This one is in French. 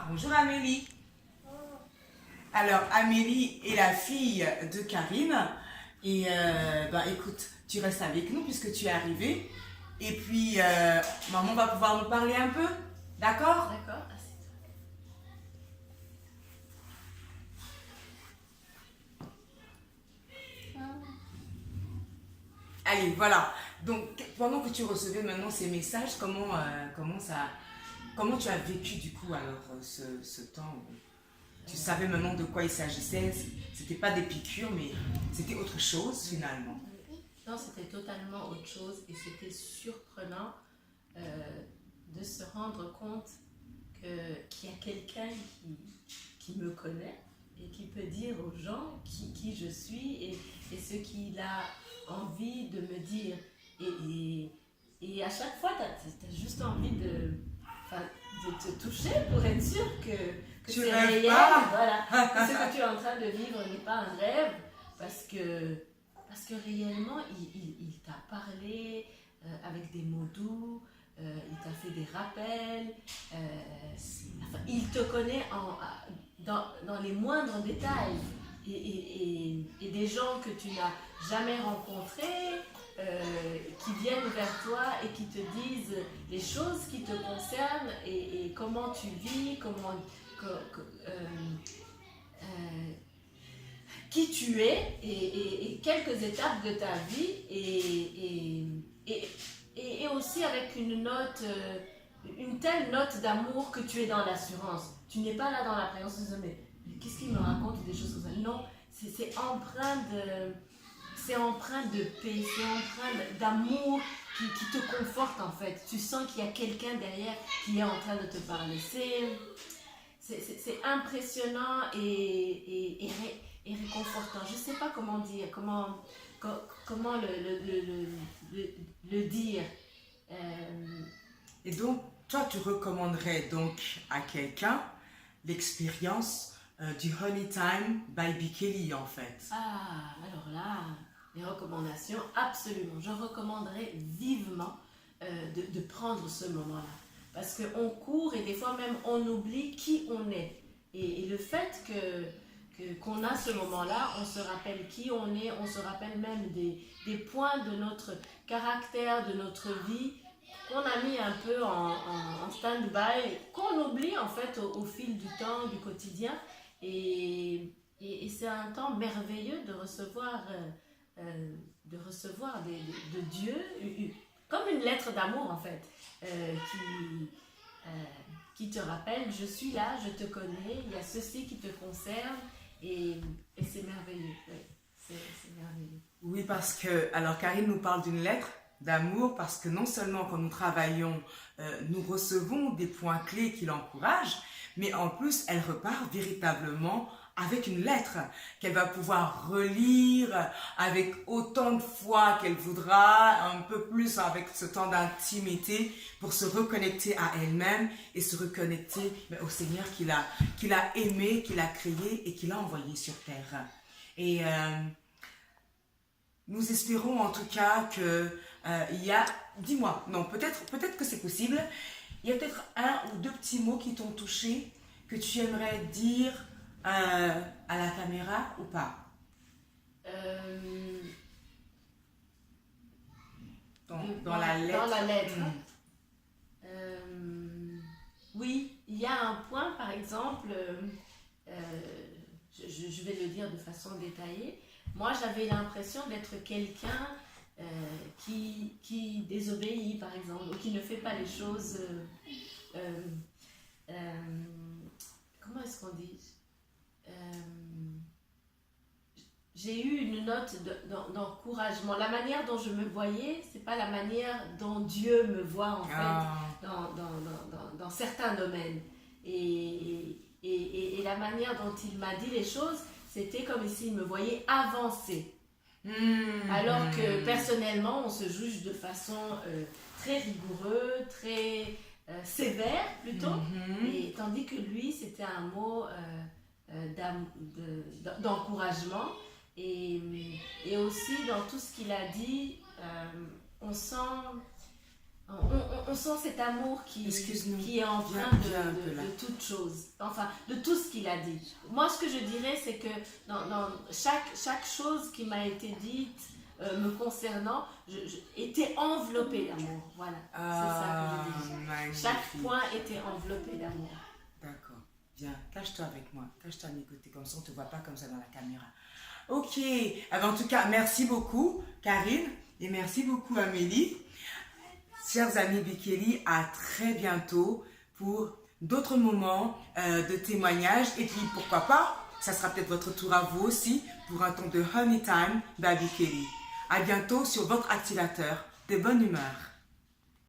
Bonjour Amélie. Alors Amélie est la fille de Karine et écoute, tu restes avec nous puisque tu es arrivée et puis maman va pouvoir nous parler un peu, d'accord? D'accord. Allez, voilà. Donc pendant que tu recevais maintenant ces messages, comment tu as vécu du coup alors ce temps où tu savais maintenant de quoi il s'agissait? C'était pas des piqûres, mais c'était autre chose finalement. Non, c'était totalement autre chose et c'était surprenant de se rendre compte qu'il y a quelqu'un qui me connaît et qui peut dire aux gens qui je suis et ce qu'il a envie de me dire. Et à chaque fois, tu as juste envie de te toucher pour être sûr que Tu c'est rêves réel. pas. Voilà. Que ce que tu es en train de vivre n'est pas un rêve parce que réellement, il t'a parlé avec des mots doux, il t'a fait des rappels, il te connaît dans les moindres détails. Et des gens que tu n'as jamais rencontrés, qui viennent vers toi et qui te disent les choses qui te concernent et comment tu vis, qui tu es et quelques étapes de ta vie et aussi avec une telle note d'amour que tu es dans l'assurance. Tu n'es pas là dans l'appréhension de dire mais qu'est-ce qu'il me raconte des choses comme ça. Non, c'est empreint de paix, c'est empreint d'amour qui te conforte en fait. Tu sens qu'il y a quelqu'un derrière qui est en train de te parler. C'est impressionnant et réconfortant. Je ne sais pas comment dire, comment le dire. Et donc, toi, tu recommanderais donc à quelqu'un l'expérience du Honey Time by B. Kelly en fait. Ah, alors là, les recommandations, absolument. Je recommanderais vivement de prendre ce moment-là. Parce qu'on court et des fois même on oublie qui on est. Et le fait qu'on a ce moment-là, on se rappelle qui on est, on se rappelle même des points de notre caractère, de notre vie, qu'on a mis un peu en stand-by, qu'on oublie en fait au fil du temps, du quotidien. Et c'est un temps merveilleux de recevoir de Dieu, comme une lettre d'amour en fait, qui te rappelle, je suis là, je te connais, il y a ceci qui te concerne, et c'est merveilleux, oui, c'est merveilleux. Oui, parce que, alors Karine nous parle d'une lettre d'amour, parce que non seulement quand nous travaillons, nous recevons des points clés qui l'encouragent, mais en plus, elle repart véritablement avec une lettre qu'elle va pouvoir relire avec autant de foi qu'elle voudra, un peu plus avec ce temps d'intimité pour se reconnecter à elle-même et se reconnecter au Seigneur qu'il a aimé, qu'il a créé et qu'il a envoyé sur terre. Et nous espérons en tout cas que il y a, dis-moi, non, peut-être que c'est possible, il y a peut-être un ou deux petits mots qui t'ont touché, que tu aimerais dire à la caméra ou pas? Dans la lettre. Dans la lettre. Oui, il y a un point, par exemple, je vais le dire de façon détaillée. Moi, j'avais l'impression d'être quelqu'un qui désobéit, par exemple, ou qui ne fait pas les choses... comment est-ce qu'on dit? J'ai eu une note d'encouragement. La manière dont je me voyais, c'est pas la manière dont Dieu me voit en fait dans certains domaines. Et la manière dont il m'a dit les choses, c'était comme s'il me voyait avancer. Alors que personnellement, on se juge de façon très rigoureuse, très sévère plutôt. Et tandis que lui, c'était un mot d'encouragement. Et aussi dans tout ce qu'il a dit, on sent On sent cet amour qui est empreint de toute chose, enfin de tout ce qu'il a dit. Moi, ce que je dirais, c'est que dans chaque chose qui m'a été dite me concernant, était enveloppée d'amour. Voilà, c'est ça que je dis. Magnifique. Chaque point était enveloppé d'amour. D'accord. Viens, cache-toi avec moi. Cache-toi à mes côtés, comme ça on ne te voit pas comme ça dans la caméra. Ok. Alors, en tout cas, merci beaucoup, Karine, et merci beaucoup, Amélie. Chers amis Bikeli, à très bientôt pour d'autres moments de témoignages. Et puis, pourquoi pas, ça sera peut-être votre tour à vous aussi pour un temps de Honey Time d'Abikeli. À bientôt sur votre activateur de bonne humeur.